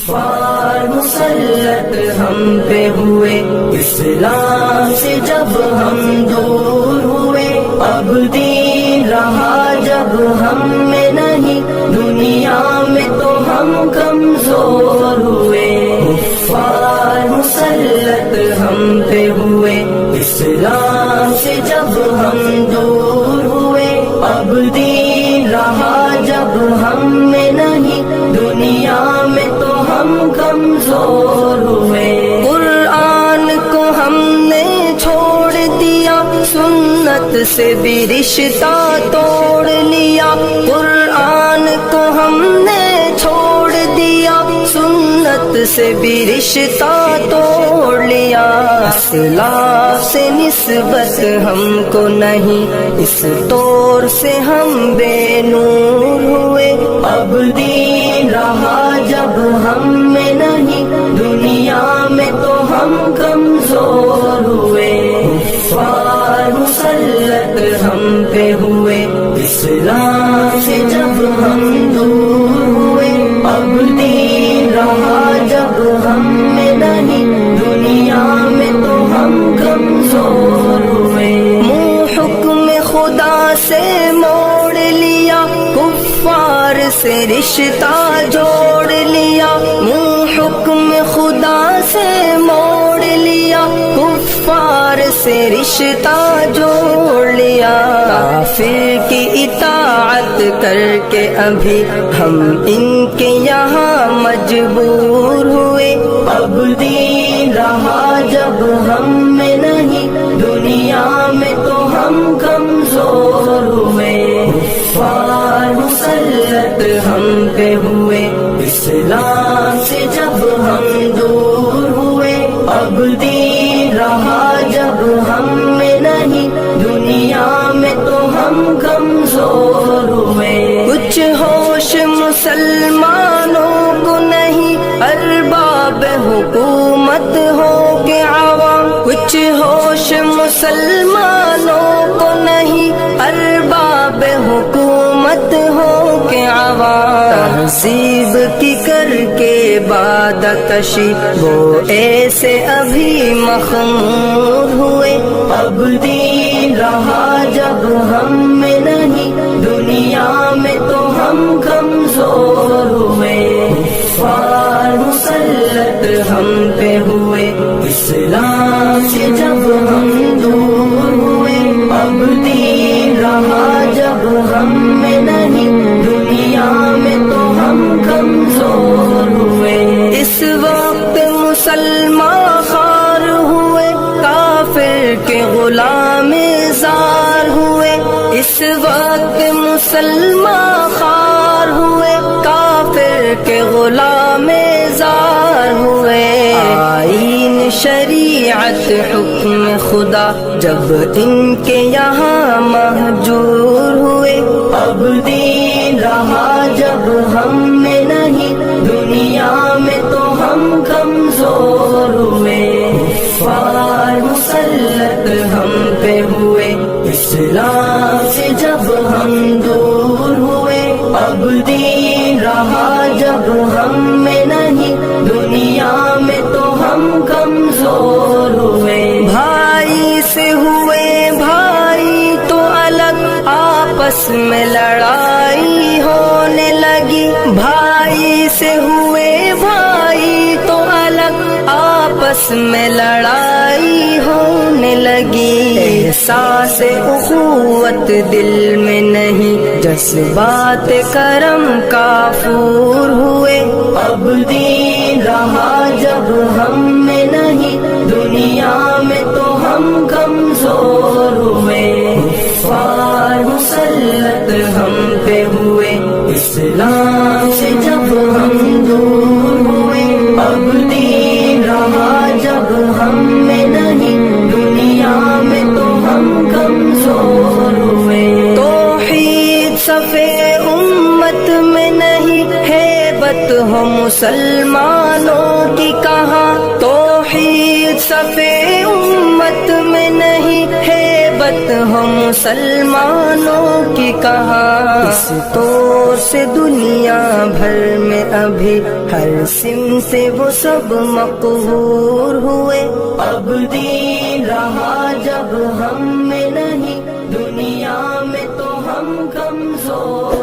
کفار مسلط ہم پہ ہوئے، اسلام سے جب ہم دور ہوئے، اب دین رہا جب ہم میں نہیں، دنیا میں تو ہم کمزور ہوئے۔ کفار مسلط ہم پہ ہوئے، اسلام سے جب ہم دور ہوئے، اب دین رہا جب ہم میں نہیں، دنیا میں تو ہم کمزور ہوئے۔ قرآن کو ہم نے چھوڑ دیا، سنت سے بھی رشتہ توڑ لیا۔ قرآن کو ہم نے چھوڑ دیا، سنت سے بھی رشتہ توڑ لیا۔ اصلاح سے نسبت ہم کو نہیں، اس طور سے ہم بے نور ہوئے، اب دین رہا جب ہم میں نہیں، دنیا میں تو ہم کمزور ہوئے۔ کفار مسلط ہم پہ ہوئے، اسلام سے جب ہم دور ہوئے، اب دین رہا جب ہم میں نہیں، دنیا میں تو ہم کمزور ہوئے۔ منہ حکم خدا سے موڑ لیا، کفار سے رشتہ جوڑ لیا۔ منہ حکم خدا سے موڑ لیا، کفار سے رشتہ جوڑ لیا۔ کافر کی اطاعت کر کے ابھی ہم ان کے یہاں مجبور ہوئے، اب دین رہا جب ہم میں نہیں، دنیا میں تو ہم کمزور ہوئے۔ کفار مسلط ہم پہ ہوئے، اسلام سے جب ہم دور ہوئے، اب دین رہا جب ہم میں نہیں، دنیا میں تو ہم کمزور ہوئے۔ کچھ ہوش مسلمانوں کو نہیں، ارباب حکومت ہو کے عوام۔ کچھ ہوش مسلمانوں کو نہیں، ارباب حکومت ہو کے عوام۔ تہذیب کی کر کے بادکشی وہ ایسے ابھی مخمور ہوئے، اب دین رہا جب ہم میں نہیں، دنیا میں تو ہم کمزور ہوئے۔ کفار مسلط ہم پہ ہوئے، اسلام سے جب ہم دور ہوئے، اب دین رہا جب ہم میں نہیں، دنیا میں تو ہم کمزور ہوئے۔ اس وقت مسلمان خوار ہوئے، کافر کے غلام زار ہوئے۔ اس وقت مسلمان خوار ہوئے، کافر کے غلام زار ہوئے۔ آئین شریعت حکم خدا جب ان کے یہاں مہجور ہوئے، اب دین رہا جب ہم میں نہیں، دنیا میں تو ہم کمزور ہوئے۔ کفار مسلط ہم پہ ہوئے، اسلام سے جب ہم دور ہوئے، اب دین رہا جب ہم میں نہیں، دنیا میں تو ہم کمزور ہوئے۔ بھائی سے ہوئے بھائی تو الگ، آپس میں لڑائی ہونے لگی۔ بھائی سے ہوئے بھائی تو الگ، آپس میں لڑائی ہونے لگی۔ احساس اخوت دل میں نہیں، جذبات کرم کافور ہوئے، اب دین رہا جب ہم میں نہیں، دنیا میں تو ہم کمزور ہوئے۔ کفار مسلط ہم پہ ہوئے، اسلام سے جب ہم دور ہوئے، اب دین رہا جب ہم میں نہیں، دنیا میں تو ہم کمزور ہوئے۔ توحید صفے امت میں نہیں، ہیبت ہو مسلمانوں کی کہاں۔ توحید صفے امت میں نہیں، ہیبت عزت ہو مسلمانوں کی کہاں، اس طور سے دنیا بھر میں ابھی ہر سمت سے وہ سب مقہور ہوئے۔ اب دین رہا جب ہم میں نہیں، دنیا میں تو ہم کمزور